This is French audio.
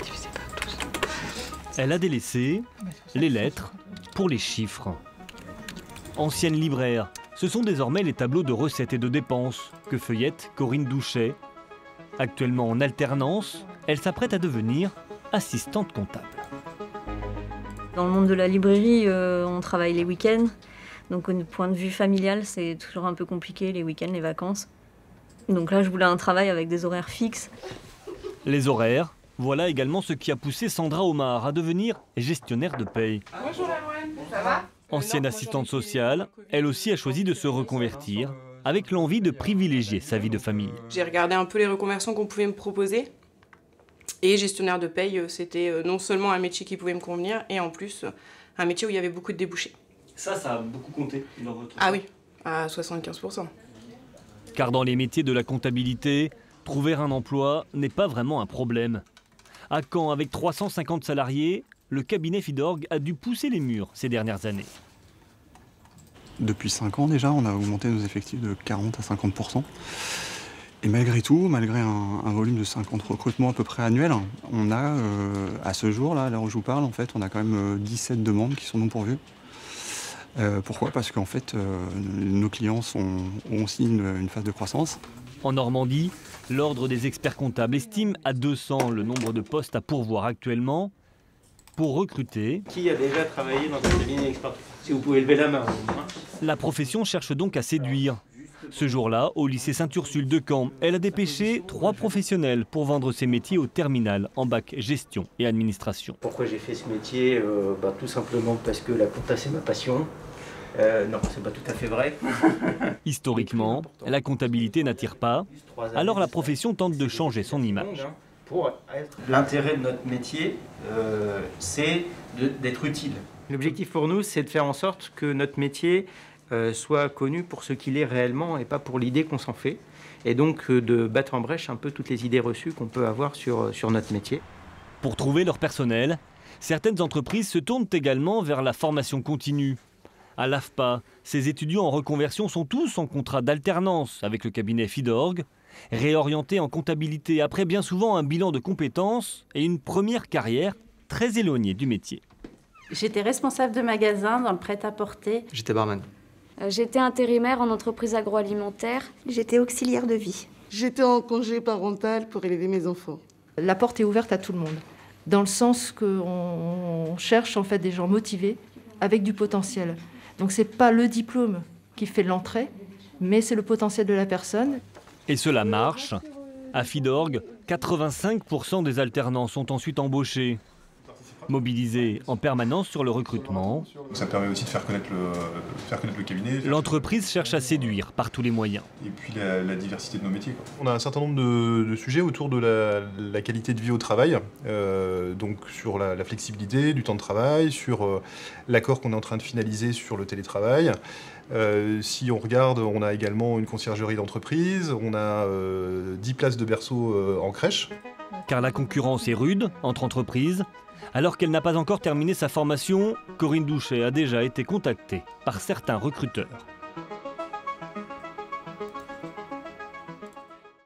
Divisé par 12. Elle a délaissé les lettres pour les chiffres. Ancienne libraire, ce sont désormais les tableaux de recettes et de dépenses que feuillette Corinne Douchet. Actuellement en alternance, elle s'apprête à devenir assistante comptable. Dans le monde de la librairie, on travaille les week-ends. Donc au point de vue familial, c'est toujours un peu compliqué, les week-ends, les vacances. Donc là, je voulais un travail avec des horaires fixes. Les horaires, voilà également ce qui a poussé Sandra Omar à devenir gestionnaire de paye. Bonjour Alouane, ça va? Ancienne assistante sociale, elle aussi a choisi de se reconvertir avec l'envie de privilégier sa vie de famille. J'ai regardé un peu les reconversions qu'on pouvait me proposer. Et gestionnaire de paye, c'était non seulement un métier qui pouvait me convenir, et en plus, un métier où il y avait beaucoup de débouchés. Ça a beaucoup compté dans votre... Ah oui, à 75%. Car dans les métiers de la comptabilité, trouver un emploi n'est pas vraiment un problème. À Caen, avec 350 salariés, le cabinet Fidorg a dû pousser les murs ces dernières années. Depuis 5 ans déjà, on a augmenté nos effectifs de 40 à 50%. Et malgré tout, malgré un volume de 50 recrutements à peu près annuels, on a, à ce jour, là, à l'heure où je vous parle, en fait, on a quand même 17 demandes qui sont non pourvues. Pourquoi? Parce qu'en fait, nos clients ont aussi une phase de croissance. En Normandie, l'Ordre des experts comptables estime à 200 le nombre de postes à pourvoir actuellement. Pour recruter, qui a déjà travaillé dans un cabinet d'expertise? Si vous pouvez lever la main. La profession cherche donc à séduire. Ce jour-là, au lycée Sainte-Ursule de Caen, elle a dépêché 3 professionnels pour vendre ses métiers au terminal en bac gestion et administration. Pourquoi j'ai fait ce métier? Tout simplement parce que la compta c'est ma passion. Non, c'est pas tout à fait vrai. Historiquement, la comptabilité n'attire pas, alors la profession tente de changer son image. L'intérêt de notre métier, c'est d'être utile. L'objectif pour nous, c'est de faire en sorte que notre métier soit connu pour ce qu'il est réellement et pas pour l'idée qu'on s'en fait. Et donc de battre en brèche un peu toutes les idées reçues qu'on peut avoir sur notre métier. Pour trouver leur personnel, certaines entreprises se tournent également vers la formation continue. À l'AFPA, ces étudiants en reconversion sont tous en contrat d'alternance avec le cabinet Fidorg, réorientés en comptabilité après bien souvent un bilan de compétences et une première carrière très éloignée du métier. J'étais responsable de magasin dans le prêt-à-porter. J'étais barman. J'étais intérimaire en entreprise agroalimentaire. J'étais auxiliaire de vie. J'étais en congé parental pour élever mes enfants. La porte est ouverte à tout le monde, dans le sens qu'on cherche en fait des gens motivés, avec du potentiel. Donc c'est pas le diplôme qui fait l'entrée, mais c'est le potentiel de la personne. Et cela marche. À Fidorg, 85% des alternants sont ensuite embauchés. Mobilisés en permanence sur le recrutement, ça permet aussi de faire connaître le cabinet. L'entreprise cherche à séduire par tous les moyens. Et puis la diversité de nos métiers, quoi. On a un certain nombre de sujets autour de la qualité de vie au travail, donc sur la flexibilité du temps de travail, sur l'accord qu'on est en train de finaliser sur le télétravail. Si on regarde, on a également une conciergerie d'entreprise, on a 10 places de berceau en crèche. Car la concurrence est rude entre entreprises. Alors qu'elle n'a pas encore terminé sa formation, Corinne Douchet a déjà été contactée par certains recruteurs.